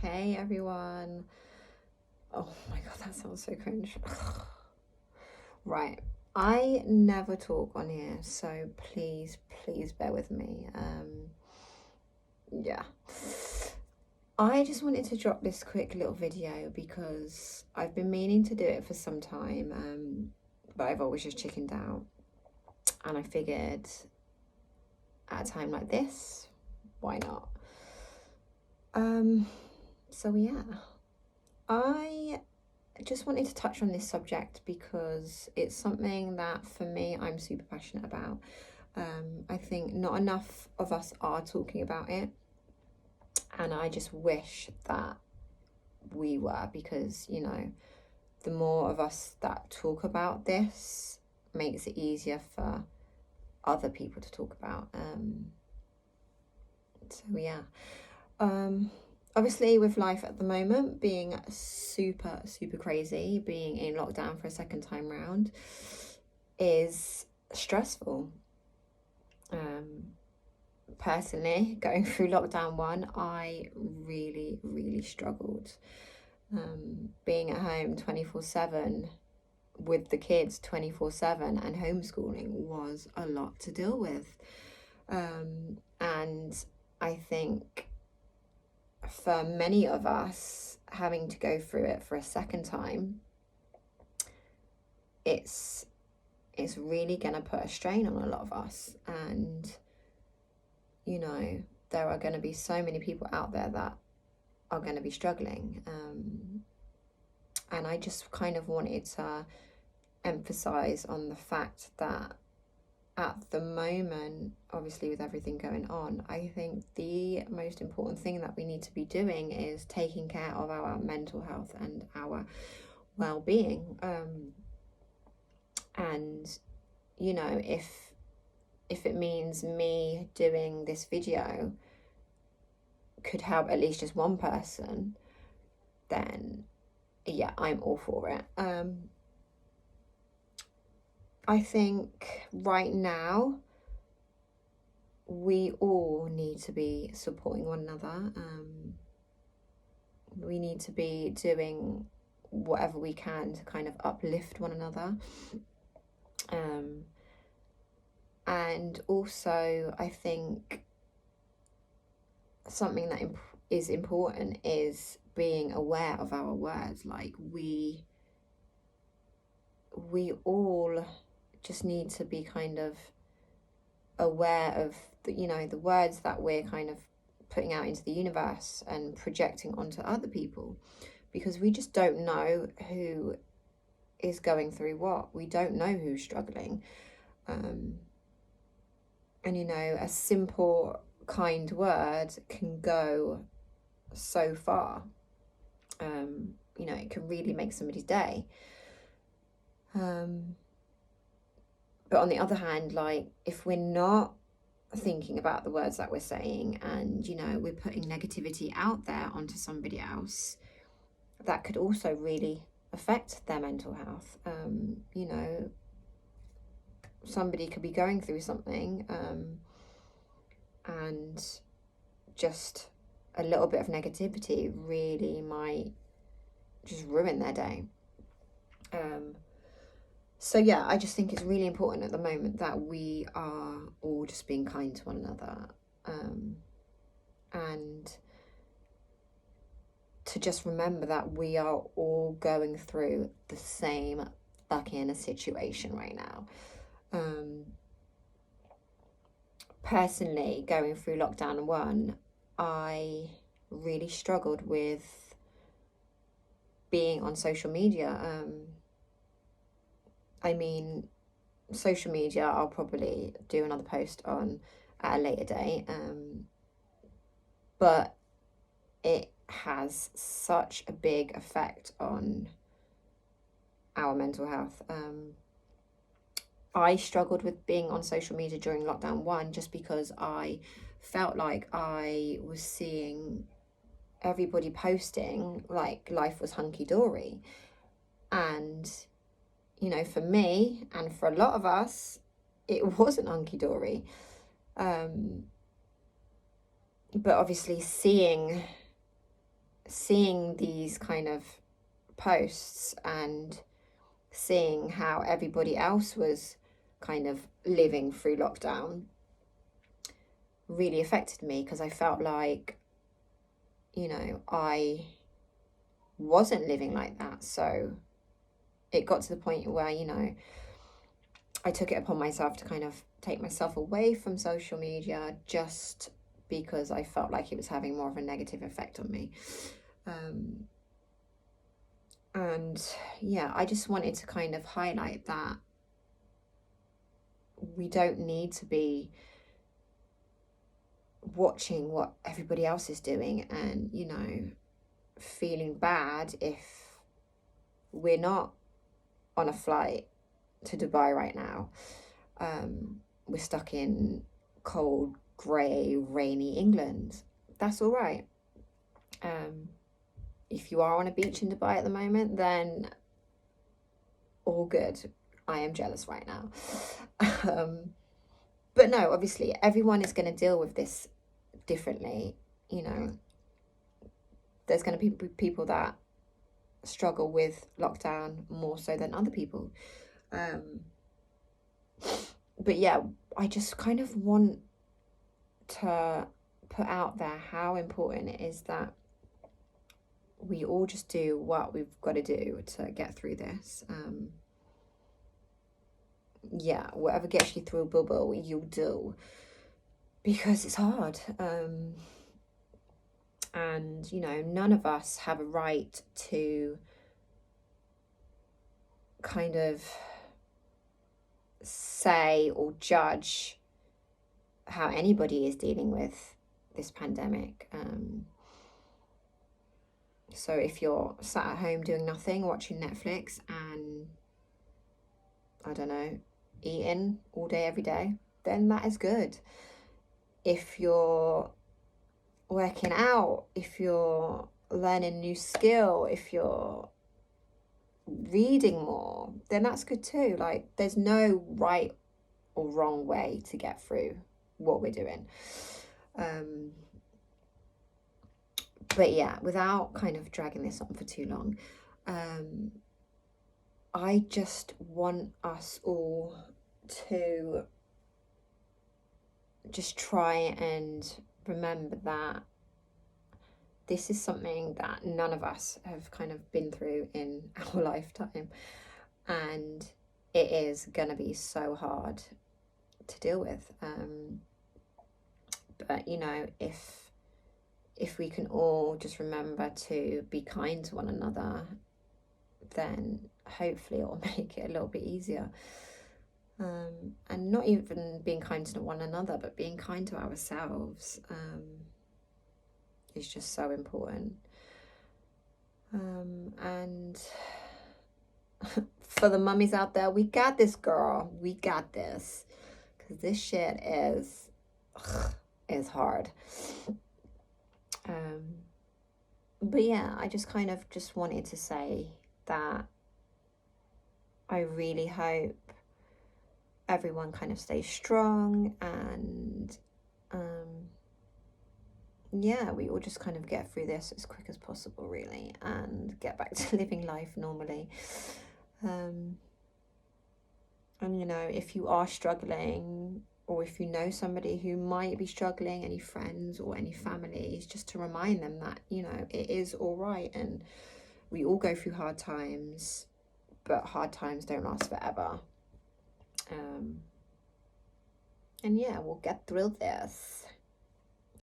Hey everyone. Oh my god, that sounds so cringe. Right. I never talk on here, so please bear with me. Yeah. I just wanted to drop this quick little video because I've been meaning to do it for some time, but I've always just chickened out. And I figured at a time like this, why not? So yeah. I just wanted to touch on this subject because it's something that for me I'm super passionate about. I think not enough of us are talking about it, and I just wish that we were, because the more of us that talk about this makes it easier for other people to talk about. So yeah. Obviously, with life at the moment being super crazy, being in lockdown for a second time round is stressful. Personally, going through lockdown one, I really struggled. Being at home 24/7 with the kids 24/7 and homeschooling was a lot to deal with. And I think for many of us, having to go through it for a second time, it's really gonna put a strain on a lot of us. And there are going to be so many people out there that are going to be struggling, and I just kind of wanted to emphasize on the fact that at the moment, obviously with everything going on, I think the most important thing that we need to be doing is taking care of our mental health and our well-being. And if it means me doing this video could help at least just one person, then yeah, I'm all for it. I think right now we all need to be supporting one another. We need to be doing whatever we can to kind of uplift one another. And also, I think something that is important is being aware of our words. Like we all just need to be kind of aware of the words that we're kind of putting out into the universe and projecting onto other people, because we just don't know who is going through what. We don't know who's struggling. And a simple kind word can go so far. It can really make somebody's day. But on the other hand, like, if we're not thinking about the words that we're saying, and we're putting negativity out there onto somebody else, that could also really affect their mental health. Somebody could be going through something, and just a little bit of negativity really might just ruin their day. So yeah, I just think it's really important at the moment that we are all just being kind to one another, and to just remember that we are all going through the same fucking situation right now. Personally, going through lockdown one, I really struggled with being on social media. I mean, social media I'll probably do another post on at a later date, but it has such a big effect on our mental health. I struggled with being on social media during lockdown one just because I felt like I was seeing everybody posting like life was hunky-dory. And, for me and for a lot of us, it wasn't hunky-dory. But obviously seeing seeing these kind of posts and seeing how everybody else was kind of living through lockdown really affected me, because I felt like, I wasn't living like that. So it got to the point where, I took it upon myself to kind of take myself away from social media, just because I felt like it was having more of a negative effect on me. And yeah, I just wanted to kind of highlight that we don't need to be watching what everybody else is doing and, feeling bad if we're not on a flight to Dubai right now. We're stuck in cold, grey, rainy England. That's all right. If you are on a beach in Dubai at the moment, then all good. I am jealous right now. But no, obviously, everyone is going to deal with this differently. There's going to be people that struggle with lockdown more so than other people. But yeah, I just kind of want to put out there how important it is that we all just do what we've got to do to get through this. Yeah, whatever gets you through a bubble, you'll do, because it's hard. And, none of us have a right to kind of say or judge how anybody is dealing with this pandemic. So if you're sat at home doing nothing, watching Netflix and, I don't know, eating all day, every day, then that is good. If you're working out, if you're learning a new skill, if you're reading more, then that's good too. Like, there's no right or wrong way to get through what we're doing. But yeah, without kind of dragging this on for too long, I just want us all to just try and remember that this is something that none of us have kind of been through in our lifetime, and it is going to be so hard to deal with. But if we can all just remember to be kind to one another, then hopefully it will make it a little bit easier. And not even being kind to one another, but being kind to ourselves is just so important. And for the mummies out there, we got this, girl. We got this. Because this shit is hard. But yeah, I just kind of just wanted to say that I really hope everyone kind of stays strong, and yeah, we all just kind of get through this as quick as possible, really, and get back to living life normally. And if you are struggling, or if you know somebody who might be struggling, any friends or any families, just to remind them that, it is all right, and we all go through hard times, but hard times don't last forever. And yeah, we'll get through this.